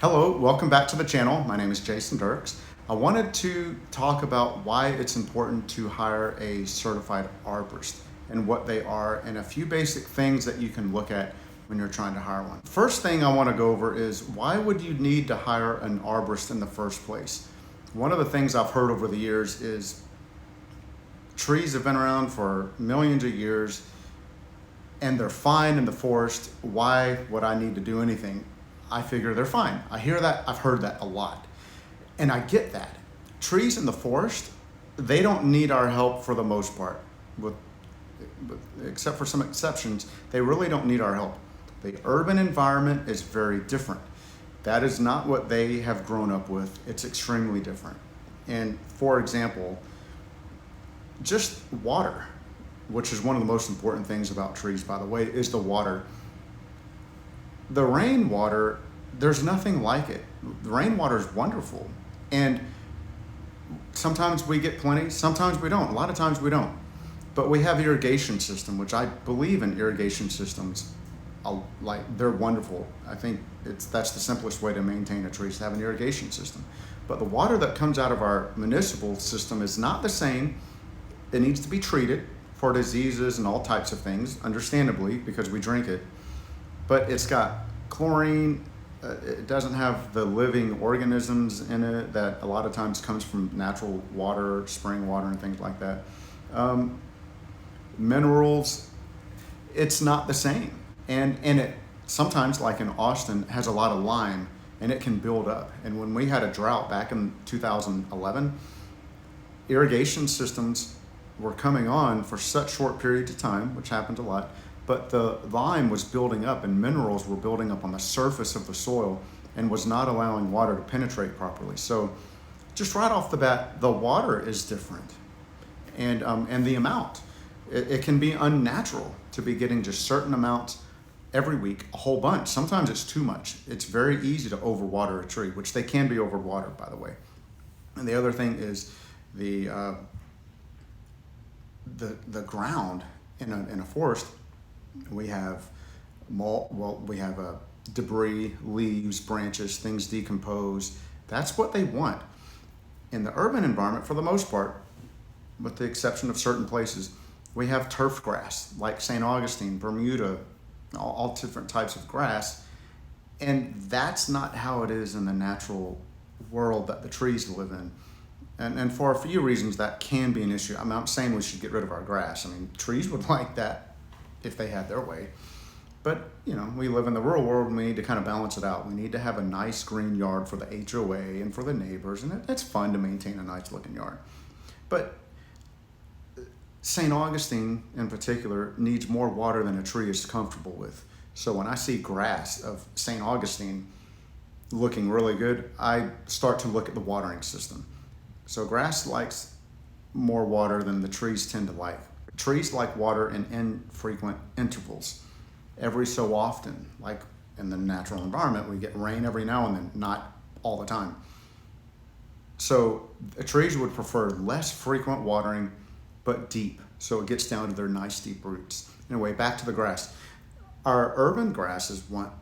Hello, welcome back to the channel. My name is Jason Dirks. I wanted to talk about why it's important to hire a certified arborist and what they are and a few basic things that you can look at when you're trying to hire one. First thing I want to go over is why would you need to hire an arborist in the first place? One of the things I've heard over the years is trees have been around for millions of years and they're fine in the forest. Why would I need to do anything? I figure they're fine. I hear that, I've heard that a lot. And I get that. Trees in the forest, they don't need our help for the most part. Except for some exceptions, they really don't need our help. The urban environment is very different. That is not what they have grown up with. It's extremely different. And for example, just water, which is one of the most important things about trees, by the way, is the water. The rainwater, there's nothing like it. The rainwater is wonderful. And sometimes we get plenty, sometimes we don't. A lot of times we don't. But we have irrigation system, which I believe in irrigation systems. They're wonderful. I think that's the simplest way to maintain a tree is to have an irrigation system. But the water that comes out of our municipal system is not the same. It needs to be treated for diseases and all types of things, understandably, because we drink it. But it's got chlorine. It doesn't have the living organisms in it that a lot of times comes from natural water, spring water, and things like that. Minerals, it's not the same. And it sometimes, like in Austin, has a lot of lime and it can build up. And when we had a drought back in 2011, irrigation systems were coming on for such short periods of time, which happens a lot, but the lime was building up and minerals were building up on the surface of the soil and was not allowing water to penetrate properly. So just right off the bat, the water is different. And the amount, it can be unnatural to be getting just certain amounts every week, a whole bunch. Sometimes it's too much. It's very easy to overwater a tree, which they can be overwatered, by the way. And the other thing is the ground in a forest. We have debris, leaves, branches, things decompose. That's what they want. In the urban environment, for the most part, with the exception of certain places, we have turf grass like St. Augustine, Bermuda, all different types of grass. And that's not how it is in the natural world that the trees live in. And for a few reasons, that can be an issue. I'm not saying we should get rid of our grass. I mean, trees would like that if they had their way. But, we live in the rural world and we need to kind of balance it out. We need to have a nice green yard for the HOA and for the neighbors, and it's fun to maintain a nice looking yard. But St. Augustine in particular needs more water than a tree is comfortable with. So when I see grass of St. Augustine looking really good, I start to look at the watering system. So grass likes more water than the trees tend to like. Trees like water in infrequent intervals. Every so often, like in the natural environment, we get rain every now and then, not all the time. So trees would prefer less frequent watering, but deep. So it gets down to their nice deep roots. Anyway, back to the grass. Our urban grasses want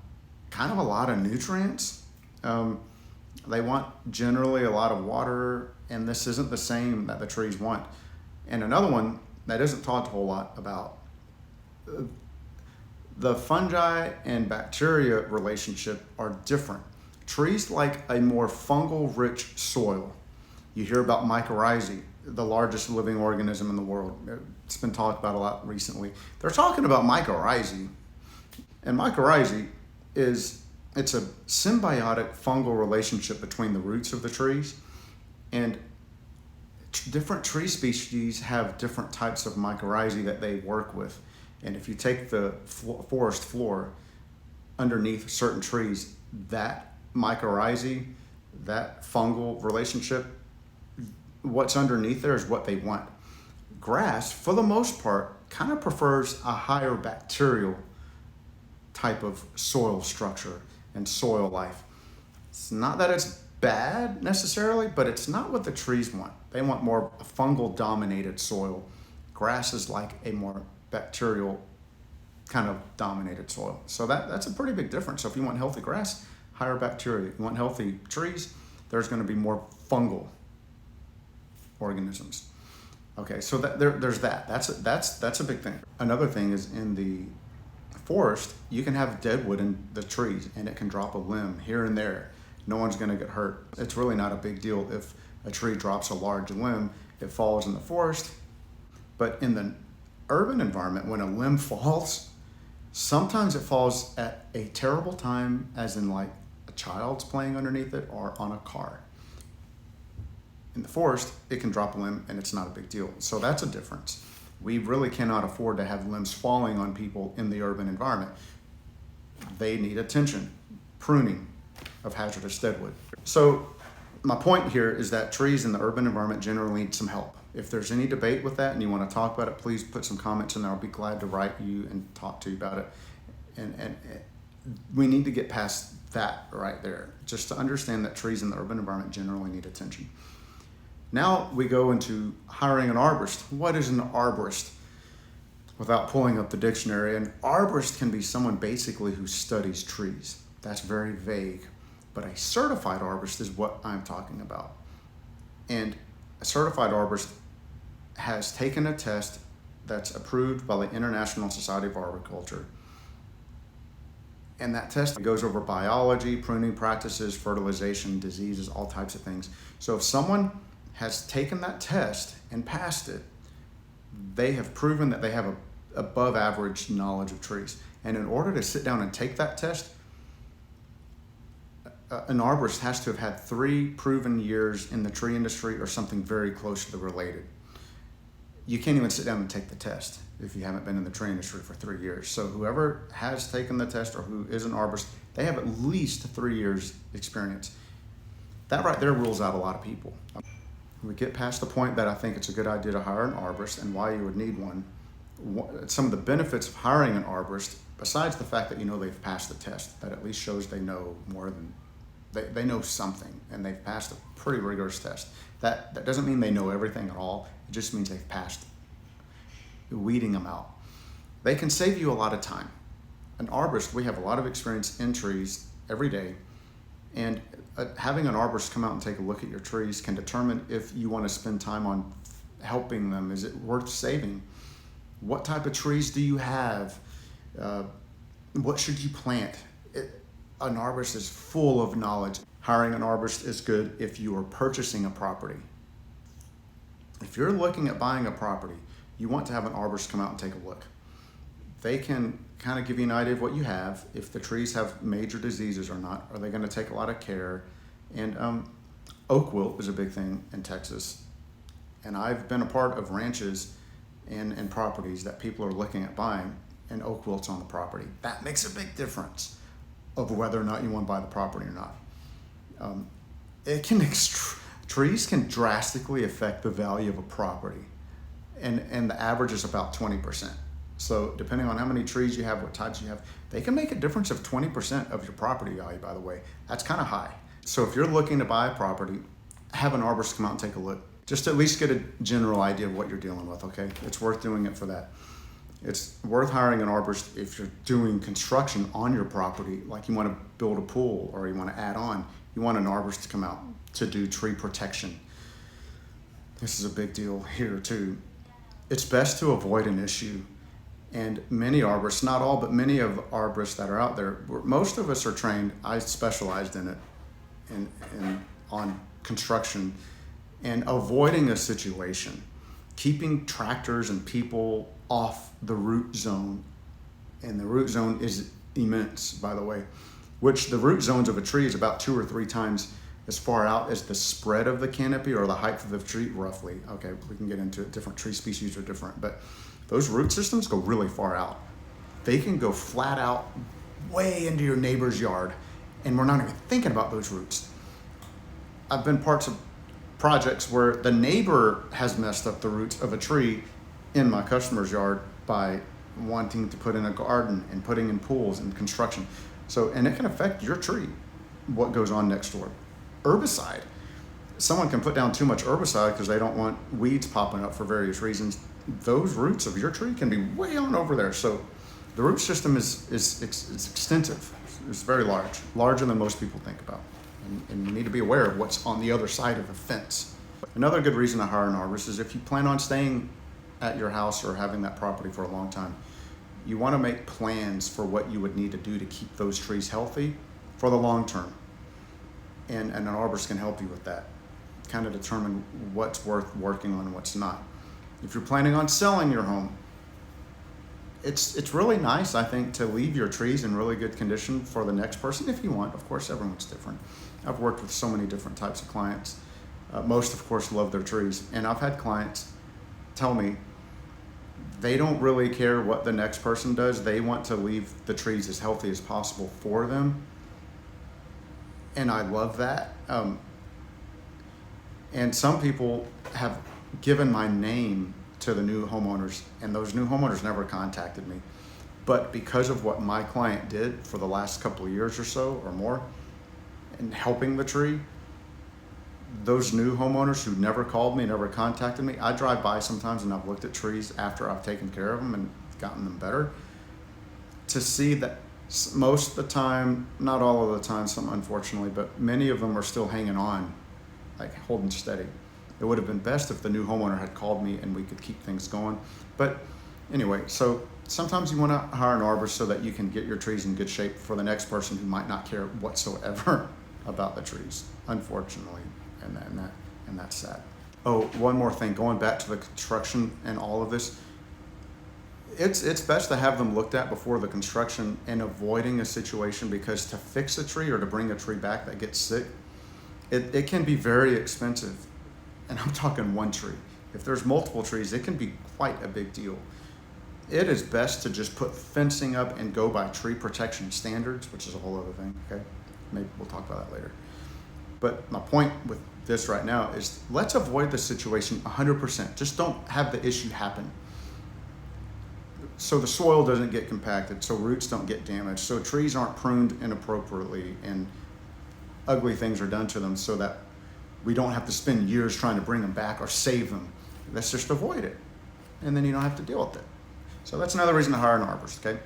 kind of a lot of nutrients. They want generally a lot of water, and this isn't the same that the trees want. And another one that isn't talked a whole lot about, the fungi and bacteria relationship are different. Trees like a more fungal rich soil. You hear about mycorrhizae, the largest living organism in the world. It's been talked about a lot recently. They're talking about mycorrhizae, and mycorrhizae it's a symbiotic fungal relationship between the roots of the trees, and different tree species have different types of mycorrhizae that they work with. And if you take the forest floor underneath certain trees, that mycorrhizae, that fungal relationship, what's underneath there is what they want. Grass, for the most part, kind of prefers a higher bacterial type of soil structure and soil life. It's not that it's bad necessarily, but it's not what the trees want. They want more fungal dominated soil. Grass is like a more bacterial kind of dominated soil. So that's a pretty big difference. So if you want healthy grass, higher bacteria. You want healthy trees, there's going to be more fungal organisms. Okay, so there's that. That's a big thing. Another thing is in the forest, you can have dead wood in the trees and it can drop a limb here and there. No one's going to get hurt. It's really not a big deal if a tree drops a large limb. It falls in the forest. But in the urban environment, when a limb falls, sometimes it falls at a terrible time, as in like a child's playing underneath it or on a car. In the forest, it can drop a limb and it's not a big deal. So that's a difference. We really cannot afford to have limbs falling on people in the urban environment. They need attention, pruning of hazardous deadwood. So my point here is that trees in the urban environment generally need some help. If there's any debate with that and you want to talk about it, please put some comments in there. I'll be glad to write you and talk to you about it. And we need to get past that right there, just to understand that trees in the urban environment generally need attention. Now we go into hiring an arborist. What is an arborist? Without pulling up the dictionary, an arborist can be someone basically who studies trees. That's very vague, but a certified arborist is what I'm talking about. And a certified arborist has taken a test that's approved by the International Society of Arboriculture. And that test goes over biology, pruning practices, fertilization, diseases, all types of things. So if someone has taken that test and passed it, they have proven that they have a above average knowledge of trees. And in order to sit down and take that test, an arborist has to have had 3 proven years in the tree industry or something very closely related. You can't even sit down and take the test if you haven't been in the tree industry for 3 years. So whoever has taken the test or who is an arborist, they have at least 3 years experience. That right there rules out a lot of people. We get past the point that I think it's a good idea to hire an arborist and why you would need one. Some of the benefits of hiring an arborist, besides the fact that you know they've passed the test, that at least shows they know more than, they know something and they've passed a pretty rigorous test. That doesn't mean they know everything at all. It just means they've passed weeding them out. They can save you a lot of time. An arborist, we have a lot of experience in trees every day, and having an arborist come out and take a look at your trees can determine if you want to spend time on helping them. Is it worth saving? What type of trees do you have? What should you plant? An arborist is full of knowledge. Hiring an arborist is good if you are purchasing a property. If you're looking at buying a property, you want to have an arborist come out and take a look. They can kind of give you an idea of what you have, if the trees have major diseases or not. Are they going to take a lot of care? And oak wilt is a big thing in Texas. And I've been a part of ranches and properties that people are looking at buying, and oak wilt's on the property. That makes a big difference of whether or not you want to buy the property or not. Trees can drastically affect the value of a property, and the average is about 20%. So depending on how many trees you have, what types you have, they can make a difference of 20% of your property value, by the way. That's kind of high. So if you're looking to buy a property, have an arborist come out and take a look. Just to at least get a general idea of what you're dealing with, okay? It's worth doing it for that. It's worth hiring an arborist if you're doing construction on your property, like you want to build a pool or you want to add on. You want an arborist to come out to do tree protection. This is a big deal here too. It's best to avoid an issue. And many arborists, not all, but many of arborists that are out there, most of us are trained. I specialized in it, on construction, and avoiding a situation, keeping tractors and people off the root zone. And the root zone is immense, by the way, which the root zones of a tree is about 2 or 3 times as far out as the spread of the canopy or the height of the tree, roughly. Okay, we can get into it. Different tree species are different, but those root systems go really far out. They can go flat out way into your neighbor's yard, and we're not even thinking about those roots. I've been parts of projects where the neighbor has messed up the roots of a tree in my customer's yard by wanting to put in a garden and putting in pools and construction. So, and it can affect your tree, what goes on next door. Herbicide. Someone can put down too much herbicide because they don't want weeds popping up for various reasons. Those roots of your tree can be way on over there. So the root system is extensive. is very large, larger than most people think about. And you need to be aware of what's on the other side of the fence. Another good reason to hire an arborist is if you plan on staying at your house or having that property for a long time, you want to make plans for what you would need to do to keep those trees healthy for the long term. And an arborist can help you with that. Kind of determine what's worth working on and what's not. If you're planning on selling your home, it's really nice, I think, to leave your trees in really good condition for the next person if you want. Of course, everyone's different. I've worked with so many different types of clients. Most, of course, love their trees. And I've had clients tell me they don't really care what the next person does. They want to leave the trees as healthy as possible for them. And I love that. And some people have given my name to the new homeowners, and those new homeowners never contacted me. But because of what my client did for the last couple of years or so or more in helping the tree, those new homeowners who never called me, never contacted me, I drive by sometimes and I've looked at trees after I've taken care of them and gotten them better, to see that most of the time, not all of the time, some unfortunately, but many of them are still hanging on, like holding steady. It would have been best if the new homeowner had called me and we could keep things going. But anyway, so sometimes you want to hire an arborist so that you can get your trees in good shape for the next person who might not care whatsoever about the trees, unfortunately, and that's sad. Oh, one more thing, going back to the construction and all of this, it's best to have them looked at before the construction and avoiding a situation, because to fix a tree or to bring a tree back that gets sick, it can be very expensive. And I'm talking one tree. If there's multiple trees, it can be quite a big deal. It is best to just put fencing up and go by tree protection standards, which is a whole other thing, okay? Maybe we'll talk about that later. But my point with this right now is let's avoid the situation 100%. Just don't have the issue happen. So the soil doesn't get compacted, so roots don't get damaged, so trees aren't pruned inappropriately and ugly things are done to them, so that we don't have to spend years trying to bring them back or save them. Let's just avoid it. And then you don't have to deal with it. So that's another reason to hire an arborist, okay?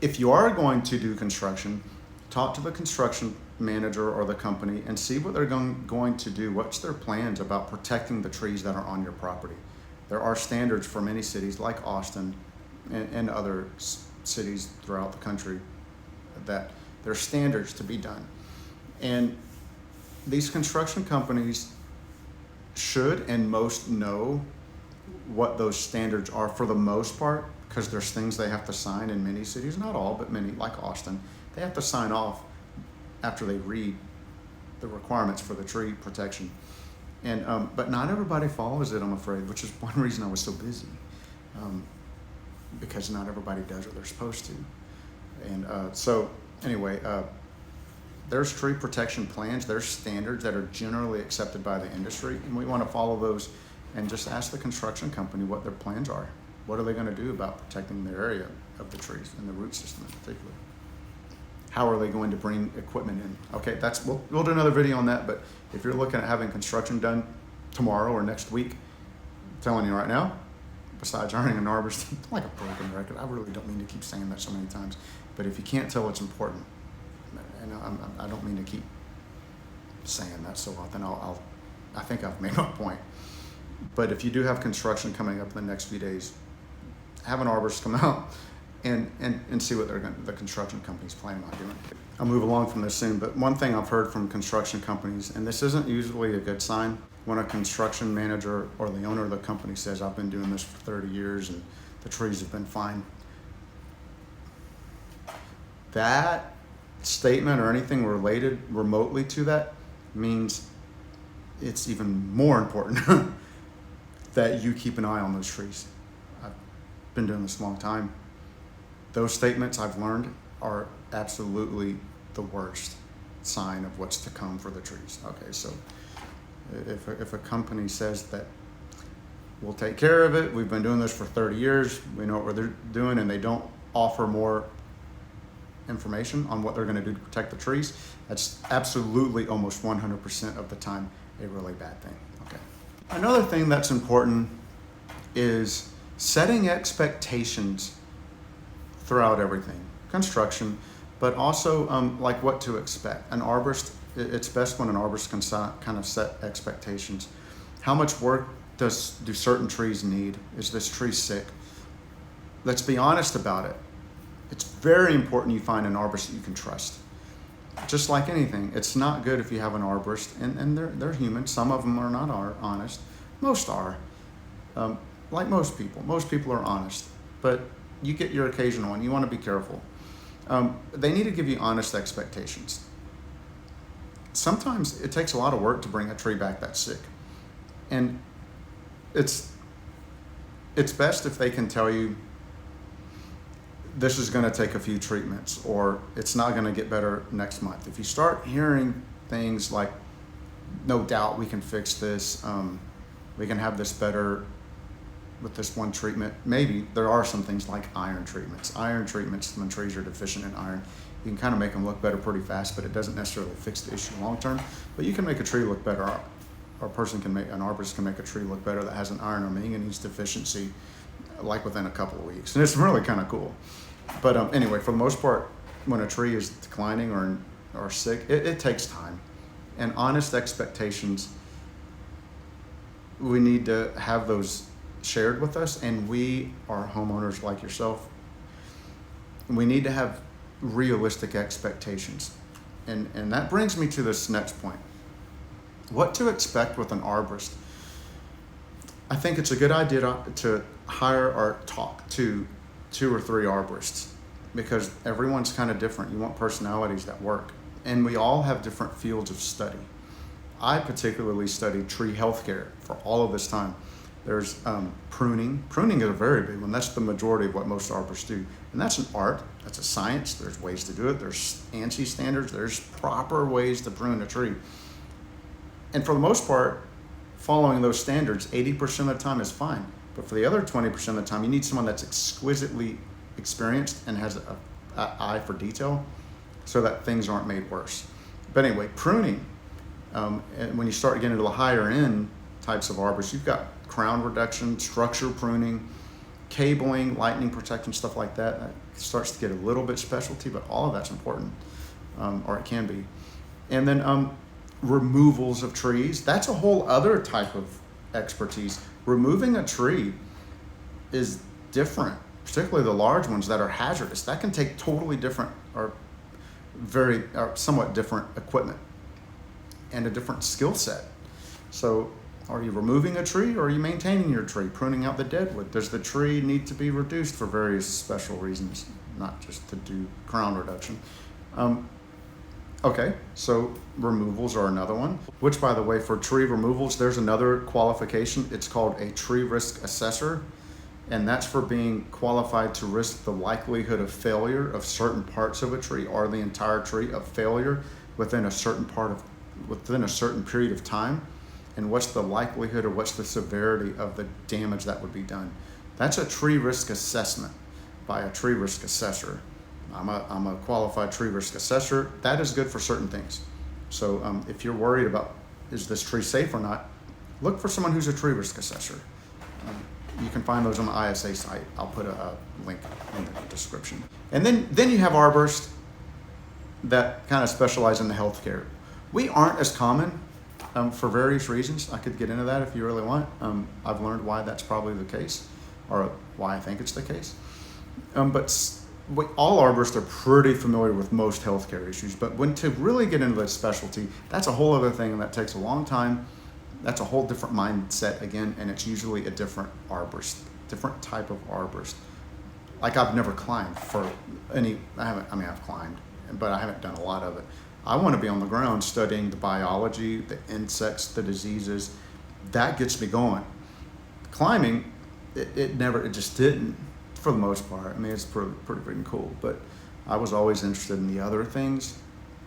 If you are going to do construction, talk to the construction manager or the company and see what they're going to do. What's their plans about protecting the trees that are on your property? There are standards for many cities like Austin and other cities throughout the country that there are standards to be done. And these construction companies should and most know what those standards are for the most part, because there's things they have to sign in many cities, not all, but many, like Austin. They have to sign off after they read the requirements for the tree protection. And but not everybody follows it, I'm afraid, which is one reason I was so busy, because not everybody does what they're supposed to. And so anyway, there's tree protection plans, there's standards that are generally accepted by the industry, and we want to follow those and just ask the construction company what their plans are. What are they going to do about protecting their area of the trees and the root system in particular? How are they going to bring equipment in? Okay, we'll do another video on that, but if you're looking at having construction done tomorrow or next week, I'm telling you right now, besides hiring an arborist, like a broken record, I really don't mean to keep saying that so many times, but if you can't tell it's important, and I don't mean to keep saying that so often, I think I've made my point. But if you do have construction coming up in the next few days, have an arborist come out and see what the construction company's planning on doing. I'll move along from this soon, but one thing I've heard from construction companies, and this isn't usually a good sign, when a construction manager or the owner of the company says, I've been doing this for 30 years and the trees have been fine. That statement or anything related remotely to that means it's even more important that you keep an eye on those trees. I've been doing this a long time. Those statements I've learned are absolutely the worst sign of what's to come for the trees. Okay, so if a company says that we'll take care of it, we've been doing this for 30 years, we know what they're doing, and they don't offer more information on what they're going to do to protect the trees, that's absolutely almost 100% of the time a really bad thing. Okay. Another thing that's important is setting expectations throughout everything. Construction, but also like what to expect. An arborist, it's best when an arborist can kind of set expectations. How much work do certain trees need? Is this tree sick? Let's be honest about it. It's very important you find an arborist that you can trust. Just like anything, it's not good if you have an arborist, and they're human. Some of them are not honest. Most are. Like most people are honest, but you get your occasional one. You want to be careful. They need to give you honest expectations. Sometimes it takes a lot of work to bring a tree back that's sick, and it's best if they can tell you this is going to take a few treatments, or it's not going to get better next month. If you start hearing things like, no doubt we can fix this, we can have this better with this one treatment. Maybe there are some things like iron treatments. Iron treatments, when trees are deficient in iron, you can kind of make them look better pretty fast, but it doesn't necessarily fix the issue long term. But you can make a tree look better, or an arborist can make a tree look better that has an iron or manganese deficiency like within a couple of weeks. And it's really kind of cool. But anyway, for the most part, when a tree is declining or sick, it takes time. And honest expectations, we need to have those shared with us, and we are homeowners like yourself. We need to have realistic expectations. And that brings me to this next point. What to expect with an arborist. I think it's a good idea to hire or talk to 2 or 3 arborists, because everyone's kind of different. You want personalities that work. And we all have different fields of study. I particularly studied tree healthcare for all of this time. There's pruning. Pruning is a very big one. That's the majority of what most arborists do. And that's an art, that's a science. There's ways to do it. There's ANSI standards. There's proper ways to prune a tree. And for the most part, following those standards, 80% of the time is fine. But for the other 20% of the time, you need someone that's exquisitely experienced and has an eye for detail so that things aren't made worse. But anyway, pruning, and when you start getting into the higher end types of arborists, you've got crown reduction, structure pruning, cabling, lightning protection, stuff like that. That starts to get a little bit specialty, but all of that's important, or it can be. And then removals of trees, that's a whole other type of expertise. Removing a tree is different, particularly the large ones that are hazardous. That can take totally different or somewhat different equipment and a different skill set. So are you removing a tree, or are you maintaining your tree, pruning out the deadwood? Does the tree need to be reduced for various special reasons, not just to do crown reduction? Okay, so removals are another one, which, by the way, for tree removals, there's another qualification. It's called a tree risk assessor, and that's for being qualified to risk the likelihood of failure of certain parts of a tree or the entire tree of failure within a certain period of time. And what's the likelihood or what's the severity of the damage that would be done. That's a tree risk assessment by a tree risk assessor. I'm a qualified tree risk assessor. That is good for certain things. So if you're worried about, is this tree safe or not, look for someone who's a tree risk assessor. You can find those on the ISA site. I'll put a link in the description. And then you have arborists that kind of specialize in the healthcare. We aren't as common for various reasons. I could get into that if you really want. I've learned why that's probably the case, or why I think it's the case. But all arborists are pretty familiar with most healthcare issues, but when to really get into that specialty, that's a whole other thing, and that takes a long time. That's a whole different mindset again, and it's usually a different arborist, different type of arborist. Like, I've never climbed for any, I've climbed, but I haven't done a lot of it. I want to be on the ground studying the biology, the insects, the diseases. That gets me going. Climbing, it just didn't, for the most part. I mean, it's pretty freaking cool, but I was always interested in the other things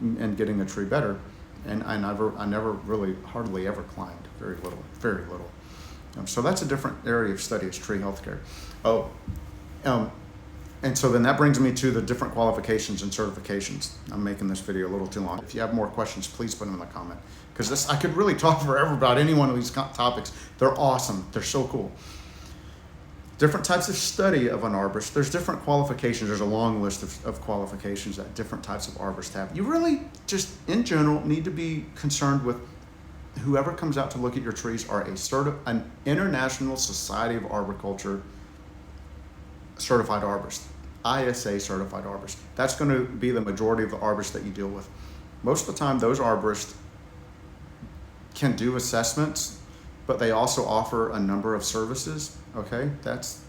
and getting a tree better. And I never really, hardly ever climbed, very little. So that's a different area of study, is tree healthcare. And so then that brings me to the different qualifications and certifications. I'm making this video a little too long. If you have more questions, please put them in the comment, because I could really talk forever about any one of these topics. They're awesome. They're so cool. Different types of study of an arborist. There's different qualifications. There's a long list of qualifications that different types of arborists have. You really just, in general, need to be concerned with whoever comes out to look at your trees are an International Society of Arboriculture certified arborist, ISA certified arborist. That's going to be the majority of the arborists that you deal with. Most of the time, those arborists can do assessments, but they also offer a number of services. Okay, that's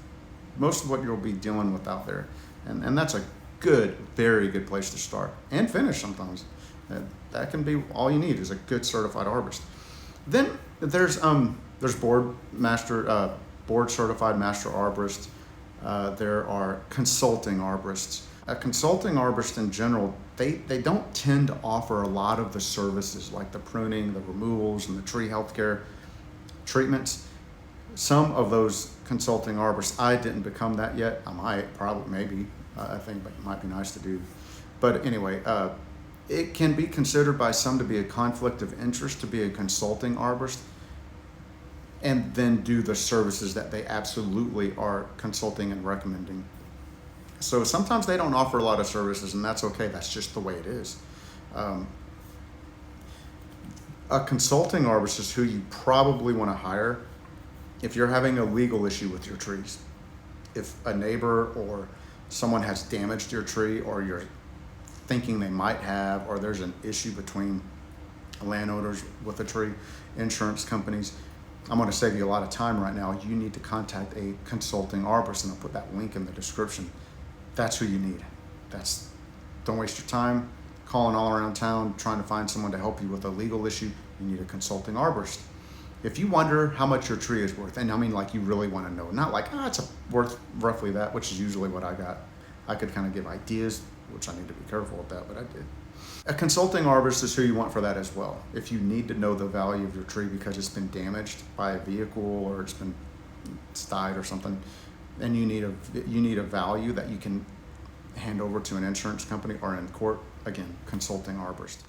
most of what you'll be dealing with out there, and that's a good, very good place to start and finish sometimes. That can be all you need is a good certified arborist. Then there's board certified master arborists. There are consulting arborists. A consulting arborist in general, they don't tend to offer a lot of the services like the pruning, the removals, and the tree healthcare treatments. Some of those consulting arborists, I didn't become that yet. I might, probably, maybe. I think it might be nice to do. But anyway, it can be considered by some to be a conflict of interest to be a consulting arborist and then do the services that they absolutely are consulting and recommending. So sometimes they don't offer a lot of services, and that's okay. That's just the way it is. A consulting arborist is who you probably want to hire if you're having a legal issue with your trees. If a neighbor or someone has damaged your tree, or you're thinking they might have, or there's an issue between landowners with a tree, insurance companies, I'm going to save you a lot of time right now. You need to contact a consulting arborist, and I'll put that link in the description. That's who you need. Don't waste your time calling all around town trying to find someone to help you with a legal issue. You need a consulting arborist. If you wonder how much your tree is worth, and I mean like you really want to know, not like, it's worth roughly that, which is usually what I got. I could kind of give ideas, which I need to be careful with that, but I did. A consulting arborist is who you want for that as well. If you need to know the value of your tree because it's been damaged by a vehicle or it's died or something, and you need a value that you can hand over to an insurance company or in court, again, consulting arborist.